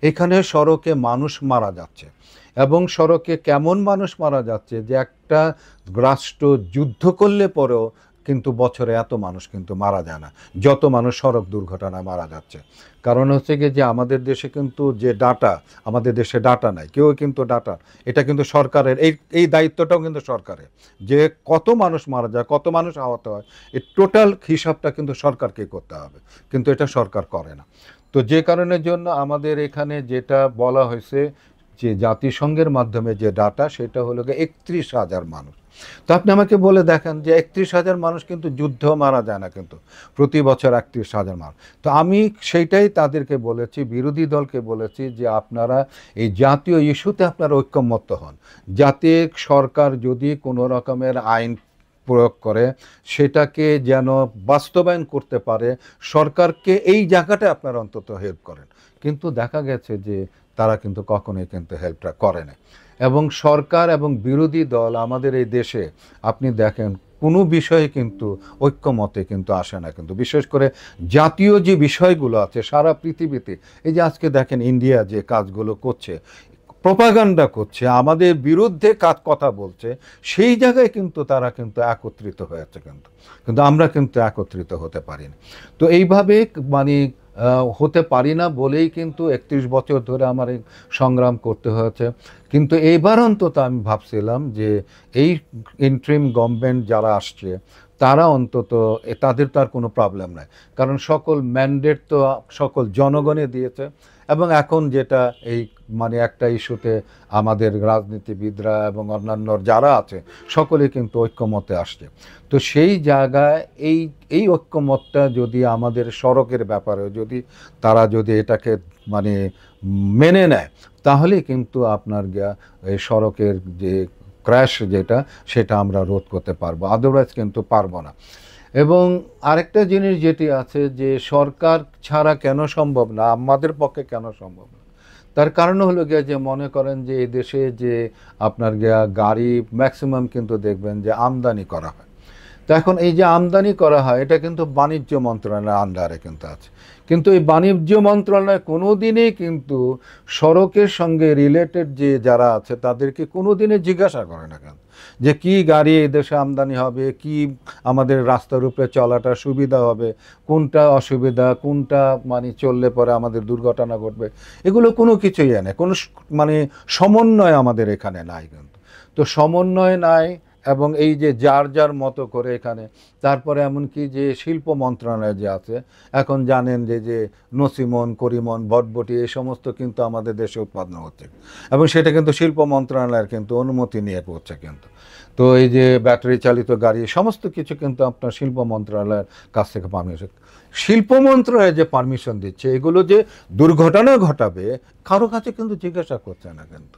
এখানে সড়কে মানুষ মারা যাচ্ছে, এবং সড়কে কেমন মানুষ মারা যাচ্ছে যে একটা রাষ্ট্র যুদ্ধ করলে পরেও কিন্তু বছরে এত মানুষ কিন্তু মারা যায় না যত মানুষ সড়ক দুর্ঘটনায় মারা যাচ্ছে। কারণ হচ্ছে কি যে আমাদের দেশে কিন্তু যে ডাটা, আমাদের দেশে ডাটা নাই, কেউ কিন্তু ডাটা, এটা কিন্তু সরকারের, এই দায়িত্বটাও কিন্তু সরকারের, যে কত মানুষ মারা যায়, কত মানুষ আহত হয়, এই টোটাল হিসাবটা কিন্তু সরকারকে করতে হবে, কিন্তু এটা সরকার করে না। তো যে কারণের জন্য আমাদের এখানে যেটা বলা হয়েছে যে জাতিসংঘের মাধ্যমে যে ডাটা, সেটা হলো 31,000 মানুষ। তো আপনি আমাকে বলে দেখেন যে 31,000 মানুষ কিন্তু যুদ্ধেও মারা যায় না কিন্তু প্রতি বছর 31,000 মানুষ। তো আমি সেইটাই তাদেরকে বলেছি, বিরোধী দলকে বলেছি যে আপনারা এই জাতীয় ইস্যুতে আপনারা ঐক্যমত্য হন, যাতে সরকার যদি কোনো রকমের আইন প্রয়োগ করে সেটাকে যেন বাস্তবায়ন করতে পারে, সরকারকে এই জায়গাটা আপনারা অন্তত হেল্প করেন। কিন্তু দেখা গেছে যে তারা কিন্তু কখনোই কিন্তু হেল্পটা করে না। এবং সরকার এবং বিরোধী দল আমাদের এই দেশে আপনি দেখেন কোনো বিষয়ে কিন্তু ঐক্যমতে কিন্তু আসে না কিন্তু, বিশেষ করে জাতীয় যে বিষয়গুলো আছে সারা পৃথিবীতে। এই যে আজকে দেখেন ইন্ডিয়া যে কাজগুলো করছে, প্রোপাগান্ডা করছে, আমাদের বিরুদ্ধে কথা বলছে, সেই জায়গায় কিন্তু তারা কিন্তু একত্রিত হয়েছে কিন্তু, কিন্তু আমরা কিন্তু একত্রিত হতে পারিনি। তো এইভাবে মানে হতে পারি না বলেই কিন্তু 31 বছর ধরে আমার এই সংগ্রাম করতে হয়েছে। কিন্তু এইবার অন্তত আমি ভাবছিলাম যে এই ইন্টারিম গভর্নমেন্ট যারা আসছে তারা অন্তত তাদের তো আর কোনো প্রবলেম নাই, কারণ সকল ম্যান্ডেট তো সকল জনগণে দিয়েছে। এবং এখন যেটা এই মানে একটা ইস্যুতে আমাদের রাজনীতিবিদরা এবং অন্যান্য যারা আছে সকলে কিন্তু ঐক্যমতে আসছে। তো সেই জায়গায় এই ঐক্যমতটা যদি আমাদের সড়কের ব্যাপারে যদি তারা যদি এটাকে মানে মেনে নেয়, তাহলে কিন্তু আপনার এই সড়কের যে ক্র্যাশ যেটা, সেটা আমরা রোধ করতে পারবো, আদারওয়াইজ কিন্তু পারবো না। এবং আরেকটা জিনিস যেটি আছে যে সরকার ছাড়া কেন সম্ভব না, আমাদের পক্ষে কেন সম্ভব না, তার কারণ হলো গিয়ে যে মনে করেন যে এই দেশে যে আপনার গাড়ি ম্যাক্সিমাম কিন্তু দেখবেন যে আমদানি করা হয়। তো এখন এই যে আমদানি করা হয় এটা কিন্তু বাণিজ্য মন্ত্রণালয়ের আন্ডারে কিন্তু আছে, কিন্তু এই বাণিজ্য মন্ত্রণালয় কোনো দিনই কিন্তু সড়কের সঙ্গে রিলেটেড যে যারা আছে তাদেরকে কোনো দিনে জিজ্ঞাসা করে না কেন যে কি গাড়ি এই দেশে আমদানি হবে, কি আমাদের রাস্তার উপরে চলাটা সুবিধা হবে, কোনটা অসুবিধা, কোনটা মানে চললে পরে আমাদের দুর্ঘটনা ঘটবে, এগুলো কোনো কিছুই নেই, কোনো মানে সমন্বয় আমাদের এখানে নাই কিন্তু। তো সমন্বয় নাই, এবং এই যে যার যার মতো করে এখানে, তারপরে এমনকি যে শিল্প মন্ত্রণালয় যে আছে, এখন জানেন যে নসিমন, করিমন, বটবটি এই সমস্ত কিন্তু আমাদের দেশে উৎপাদন হচ্ছে, এবং সেটা কিন্তু শিল্প মন্ত্রণালয়ের কিন্তু অনুমতি নিয়ে করছে কিন্তু। তো এই যে ব্যাটারি চালিত গাড়ি সমস্ত কিছু কিন্তু আপনার শিল্প মন্ত্রণালয়ের কাছ থেকে পারমিশন, শিল্প মন্ত্রণালয় যে পারমিশন দিচ্ছে, এগুলো যে দুর্ঘটনা ঘটাবে কারো কাছে কিন্তু জিজ্ঞাসা করছে না কিন্তু।